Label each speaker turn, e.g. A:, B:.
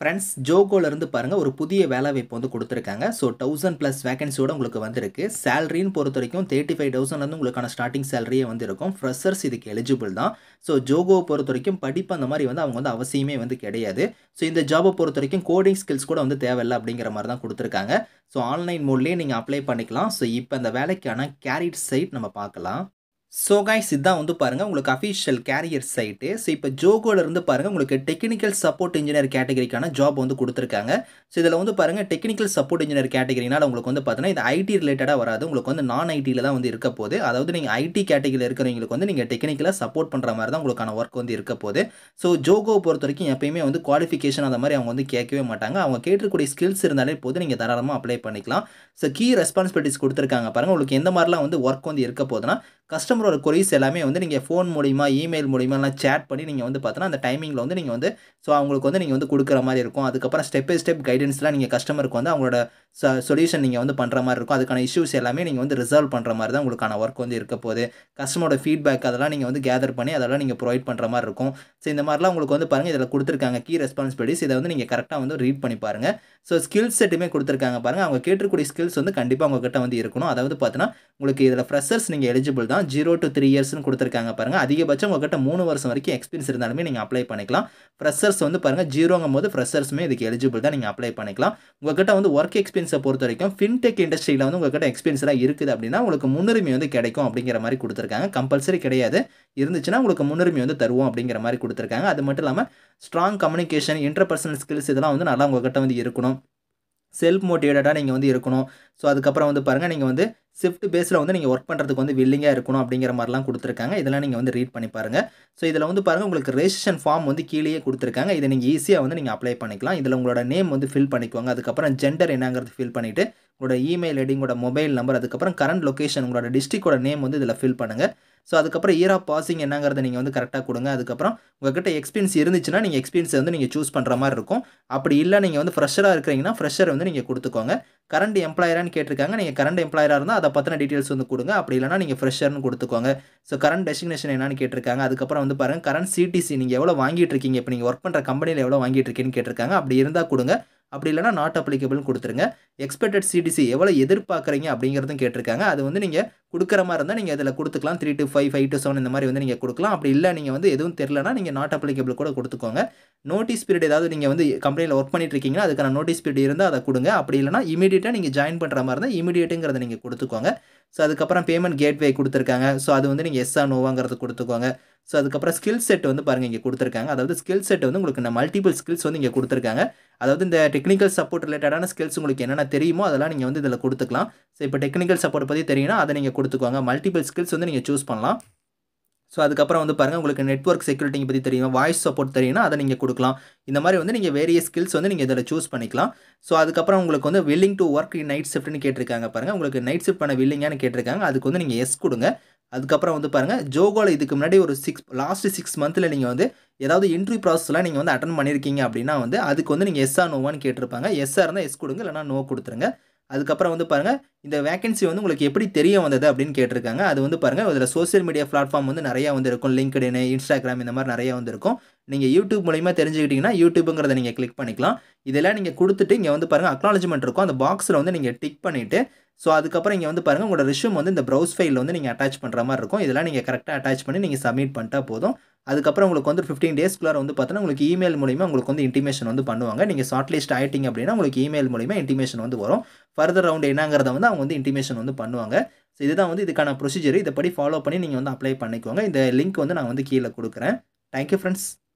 A: Friends ஜோகோல இருந்து பாருங்க ஒரு புதிய வேலைவாய்ப்பு வந்து குடுத்துருக்காங்க. ஸோ 1000 பிளஸ் வேக்கன்சியோட உங்களுக்கு வந்திருக்கு. சேலரின்னு பொறுத்தவரைக்கும் 35,000லேருந்து உங்களுக்கான ஸ்டார்ட்டிங் சேலரியே வந்து இருக்கும். ஃப்ரெஷர்ஸ் இதுக்கு எலிஜிபிள் தான். ஸோ ஜோகோவ பொறுத்தவரைக்கும் படிப்பு அந்த மாரி வந்து அவங்க வந்து அவசியமே வந்து கிடையாது. ஸோ இந்த ஜாப்ப பொறுத்தவரைக்கும் கோடிங் ஸ்கில்ஸ் கூட வந்து தேவையில்ல அப்படிங்கிற மாரி தான் குடுத்துருக்காங்க. ஸோ ஆன்லைன் மோட்லயே நீங்க அப்ளை பண்ணிக்கலாம். ஸோ இப்ப இந்த வேலைக்கான கேரியர் சைட் நம்ம பார்க்கலாம். ஸோ கைஸ் இதான் வந்து பாருங்க உங்களுக்கு அஃபிஷியல் கேரியர் சைட்டு. ஸோ இப்போ ஜோகோல இருந்து பாருங்க உங்களுக்கு டெக்னிக்கல் சப்போர்ட் இன்ஜினியர் கேட்டகரிக்கான ஜாப் வந்து குடுத்துருக்காங்க. ஸோ இதில வந்து பாருங்க டெக்னிக்கல் சப்போர்ட் இன்ஜினியர் கேட்டகரினால உங்களுக்கு வந்து பார்த்தீங்கன்னா, இது ஐடி ரிலேட்டடா வராது. உங்களுக்கு வந்து நான் ஐடில தான் வந்து இருக்க போது. அதாவது நீங்க ஐடி கேட்டகரியில இருக்கிறவங்களுக்கு வந்து நீங்க டெக்னிக்கலா சப்போர்ட் பண்ற மாரி தான் உங்களுக்கான ஒர்க் வந்து இருக்க போது. ஸோ ஜோகோவ பொறுத்தவரைக்கும் எப்பயுமே வந்து குவாலிஃபிகேஷன் அந்த மாரி அவங்க வந்து கேட்கவே மாட்டாங்க. அவங்க கேட்டிருக்கக்கூடிய ஸ்கில்ஸ் இருந்தாலே போதும் நீங்க தாராளமா அப்ளை பண்ணிக்கலாம். ஸோ கீ ரெஸ்பான்சிபிலிட்டீஸ் குடுத்துருக்காங்க பாருங்க. உங்களுக்கு எந்த மாரிலாம் வந்து ஒர்க் வந்து இருக்க போதுன்னா, கஸ்டமரோட கொரீஸ் எல்லாமே வந்து நீங்க ஃபோன் மூலியமா, இமெயில் மூலியமாலாம் சேட் பண்ணி நீங்க வந்து பார்த்தீங்கன்னா, அந்த டைமிங்ல வந்து நீங்க வந்து அவங்களுக்கு வந்து நீங்க வந்து குடுக்குற மாரி இருக்கும். அதுக்கப்புறம் ஸ்டெப் பை ஸ்டெப் கைடன்ஸ்லாம் நீங்க கஸ்டமருக்கு வந்து அவங்களோட சொல்யூஷன் நீங்க வந்து பண்ற மாரி இருக்கும். அதுக்கான இஷ்யூஸ் எல்லாமே நீங்க வந்து ரிசால்வ் பண்ற மாரி தான் உங்களுக்கான ஒர்க் வந்து இருக்க போது. கஸ்டமரோட ஃபீட்பேக் அதெல்லாம் நீங்க வந்து கேதர் பண்ணி அதெல்லாம் நீங்க புரொவைட் பண்ற மாரி இருக்கும். ஸோ இந்த மாரிலாம் உங்களுக்கு வந்து பாருங்க இதில குடுத்துருக்காங்க கீ ரெஸ்பான்சிபிலிட்டீஸ். இத வந்து நீங்க கரெக்ட்டா வந்து ரீட் பண்ணி பாருங்க. ஸோ ஸ்கில் செட்டுமே குடுத்துருக்காங்க பாருங்க. அவங்க கேட்டிருக்கக்கூடிய ஸ்கில்ஸ் வந்து கண்டிப்பா உங்ககிட்ட வந்து இருக்கணும். அதாவது பார்த்தீங்கன்னா, உங்களுக்கு இதில ஃப்ரெஷர்ஸ் நீங்க எலிஜிபிள் தான். 0 டூ 3 இயர்ஸ்ன்னு குடுத்துருக்காங்க பாருங்க. அதிகபட்சம் உங்ககிட்ட 3 வருஷம் வரைக்கும் எக்ஸ்பீரியன்ஸ் இருந்தாலுமே நீங்க அப்ளை பண்ணிக்கலாம். ஃப்ரெஷர்ஸ் வந்து பாருங்க 0ங்கும்போது ஃப்ரெஷர்ஸுமே இதுக்கு எலிஜிபிள் தான். நீங்க அப்ளை பண்ணிக்கலாம். உங்ககிட்ட வந்து வொர்க் எக்ஸ்பீரியன்ஸ பொறுத்தவரைக்கும் ஃபின்டெக் இண்டஸ்ட்ரியில வந்து உங்ககிட்ட எக்ஸ்பீரியன்ஸ் எல்லாம் இருக்குது அப்படின்னா, உங்களுக்கு முன்னுரிமை வந்து கிடைக்கும் அப்படிங்கிற மாரி குடுத்துருக்காங்க. கம்பல்சரி கிடையாது. இருந்துச்சுன்னா உங்களுக்கு முன்னுரிமை வந்து தருவோம் அப்படிங்கிற மாரி குடுத்துருக்காங்க. அது மட்டும் இல்லாம ஸ்ட்ராங் கம்யூனிகேஷன், இன்டர்பர்சனல் ஸ்கில்ஸ் இதெல்லாம் வந்து நல்லா உங்ககிட்ட வந்து இருக்கணும். செல்ஃப் மோட்டிவேட்டடா நீங்க வந்து இருக்கணும். ஸோ அதுக்கப்புறம் வந்து பாருங்க, நீங்க வந்து ஷிஃப்ட் பேஸ்ல வந்து நீங்க வொர்க் பண்றதுக்கு வந்து வில்லிங்கா இருக்கணும் அப்படிங்கிற மாரிலாம் குடுத்துருக்காங்க. இதெல்லாம் நீங்க வந்து ரீட் பண்ணி பாருங்க. ஸோ இதில வந்து பாருங்க உங்களுக்கு ரெஜிஸ்ட்ரேஷன் ஃபார்ம் வந்து கீழயே குடுத்துருக்காங்க. இத நீங்க ஈஸியா வந்து நீங்க அப்ளை பண்ணிக்கலாம். இதில உங்களோட நேம் வந்து ஃபில் பண்ணிக்கோங்க. அதுக்கப்புறம் ஜெண்டர் என்னங்கிறது ஃபில் பண்ணிட்டு, உங்களோட இமெயில் ஐடி, உங்களோட மொபைல் நம்பர், அதுக்கப்புறம் கரண்ட் லொகேஷன் உங்களோட டிஸ்ட்ரிக்ட்டோட நேம் வந்து இதில ஃபில் பண்ணுங்க. ஸோ அதுக்கப்புறம் இயர் ஆஃப் பாசிங் என்னங்கிறத நீங்க வந்து கரெக்ட்டா குடுங்க. அதுக்கப்புறம் உங்ககிட்ட எக்ஸ்பீரியன்ஸ் இருந்துச்சுன்னா, நீங்க எக்ஸ்பீரியன்ஸ வந்து நீங்க சூஸ் பண்ற மாரி இருக்கும். அப்படி இல்ல நீங்க வந்து ஃப்ரெஷரா இருக்கிறீங்கன்னா, ஃப்ரெஷர் வந்து நீங்க குடுத்துக்கோங்க. கரண்ட் எம்ப்ளாயரான்னு கேட்டிருக்காங்க. நீங்க கரண்ட் எம்ப்ளாயரா இருந்தா அத பத்தின டீட்டெயில்ஸ் வந்து குடுங்க. அப்படி இல்லன்னா நீங்க ஃப்ரெஷர்ன்னு குடுத்துக்கோங்க. ஸோ கரண்ட் டெசிக்னேஷன் என்னன்னு கேட்டிருக்காங்க. அதுக்கப்புறம் வந்து பாருங்க கரண்ட் சிடிசி நீங்க எவ்வளோ வாங்கிட்டு இருக்கீங்க? இப்ப நீங்க வொர்க் பண்ற கம்பெனில எவ்வளோ வாங்கிட்டு இருக்கீங்கன்னு கேட்டிருக்காங்க. அப்படி இருந்தா குடுங்க. அப்படி இல்லன்னா நாட் அப்ளிகபிள்னு குடுத்துருங்க. எக்ஸ்பெக்டட் சிடிசி எவ்வளோ எதிர்பார்க்குறீங்க அப்படிங்கிறதும் கேட்டிருக்காங்க. அது வந்து நீங்க குடுக்குற மாரி இருந்தா நீங்க இதில குடுத்துக்கலாம். 3 டூ 5, 5 டூ 7 இந்த மாரி வந்து நீங்க குடுக்கலாம். அப்படி இல்ல நீங்க வந்து எதுவும் தெரியலன்னா, நீங்க நாட் அப்ளிகபிள் கூட குடுத்துக்கோங்க. நோட்டீஸ் பீரியட் ஏதாவது நீங்க வந்து கம்பெனில வொர்க் பண்ணிட்டு இருக்கீங்கன்னா, அதுக்கான நோட்டீஸ் பீரியட் இருந்தா அத குடுங்க. அப்படி இல்லன்னா இமிடியேட்டா நீங்க ஜாயின் பண்ற மாரி இருந்தா இமிடியேட்ங்கிறத நீங்க குடுத்துக்கோங்க. ஸோ அதுக்கப்புறம் பேமெண்ட் கேட்வே குடுத்துருக்காங்க. ஸோ அது வந்து நீங்க எஸ்ஸா நோவாங்கிறத குடுத்துக்கோங்க. ஸோ அதுக்கப்புறம் ஸ்கில் செட் வந்து பாருங்க இங்க குடுத்துருக்காங்க. அதாவது ஸ்கில் செட் வந்து உங்களுக்கு மல்டிபிள் ஸ்கில்ஸ் வந்து இங்க குடுத்துருக்காங்க. அதாவது இந்த டெக்னிக்கல் சப்போர்ட் ரிலேட்டடான ஸ்கில்ஸ் உங்களுக்கு என்னென்ன தெரியுமோ அதெல்லாம் நீங்க வந்து இதில குடுத்துக்கலாம். ஸோ இப்ப டெக்னிக்கல் சப்போர்ட் பத்தி தெரியும்னா, அத நீங்க குடுத்துக்கோங்க. மல்டிபிள் ஸ்கில்ஸ் வந்து நீங்க சூஸ் பண்ணலாம். ஸோ அதுக்கப்புறம் வந்து பாருங்க உங்களுக்கு நெட்வொர்க் செக்யூரிட்டி பத்தி தெரியும். வாய்ஸ் சப்போர்ட் தெரியும்னா, அத நீங்க குடுக்கலாம். இந்த மாரி வந்து நீங்க வேரியஸ் ஸ்கில்ஸ் வந்து நீங்க இதில சூஸ் பண்ணிக்கலாம். ஸோ அதுக்கப்புறம் உங்களுக்கு வந்து willing to work in night ஷிஃப்ட்ன்னு கேட்டிருக்காங்க பாருங்க. உங்களுக்கு நைட் ஷிஃப்ட் பண்ண வில்லிங்கான்னு கேட்டிருக்காங்க. அதுக்கு வந்து நீங்க எஸ் குடுங்க. அதுக்கப்புறம் வந்து பாருங்க ஜோகோல இதுக்கு முன்னாடி ஒரு லாஸ்ட் 6 மந்த்ல நீங்க வந்து ஏதாவது இன்டர்வியூ ப்ராசஸ்லாம் நீங்க வந்து அட்டெண்ட் பண்ணியிருக்கீங்க அப்படின்னா வந்து, அதுக்கு வந்து நீங்க எஸ்ஸா நோவான்னு கேட்டிருப்பாங்க. எஸ்ஸா இருந்தா எஸ் குடுங்க. இல்லன்னா நோ குடுத்துருங்க. அதுக்கப்புறம் வந்து பாருங்க, இந்த வேக்கன்சி வந்து உங்களுக்கு எப்படி தெரிய வந்தது அப்படின்னு கேட்டிருக்காங்க. அது வந்து பாருங்க இதில சோசியல் மீடியா பிளாட்ஃபார்ம் வந்து நெறைய வந்து இருக்கும். LinkedIn, Instagram இந்த மாரி நெறைய வந்து இருக்கும். நீங்க YouTube மூலியமா தெரிஞ்சுக்கிட்டீங்கன்னா, YouTubeங்கிறத நீங்க கிளிக் பண்ணிக்கலாம். இதெல்லாம் நீங்க குடுத்துட்டு இங்க வந்து பாருங்க அக்னாலெட்ஜ்மென்ட் இருக்கும். அந்த பாக்ஸ்ல வந்து நீங்க டிக் பண்ணிட்டு, ஸோ அதுக்கப்புறம் இங்க வந்து பாருங்க உங்களோட ரெஸ்யூம் வந்து இந்த ப்ரௌஸ் ஃபைல்ல வந்து நீங்க அட்டாச் பண்ற மாரி இருக்கும். இதெல்லாம் நீங்க கரெக்ட்டா அட்டாச் பண்ணி நீங்க சப்மிட் பண்ணிட்டா போதும். அதுக்கப்புறம் உங்களுக்கு வந்து 15 டேஸ்க்குள்ளார வந்து பார்த்தீங்கன்னா, உங்களுக்கு இமெயில் மூலியமா உங்களுக்கு வந்து இன்டிமேஷன் வந்து பண்ணுவாங்க. நீங்க ஷார்ட் லிஸ்ட் ஆயிட்டீங்க அப்படின்னா, உங்களுக்கு இமெயில் மூலியமா இன்டிமேஷன் வந்து வரும். ஃபர்தர் ரவுண்ட் என்னங்கிறத வந்து அவங்க வந்து இன்டிமேஷன் வந்து பண்ணுவாங்க. ஸோ இதுதான் வந்து இதுக்கான ப்ரொசீஜர். இதப்படி ஃபாலோ பண்ணி நீங்க வந்து அப்ளை பண்ணிக்கோங்க. இந்த லிங்க் வந்து நான் வந்து கீழ குடுக்குறேன். Thank you friends.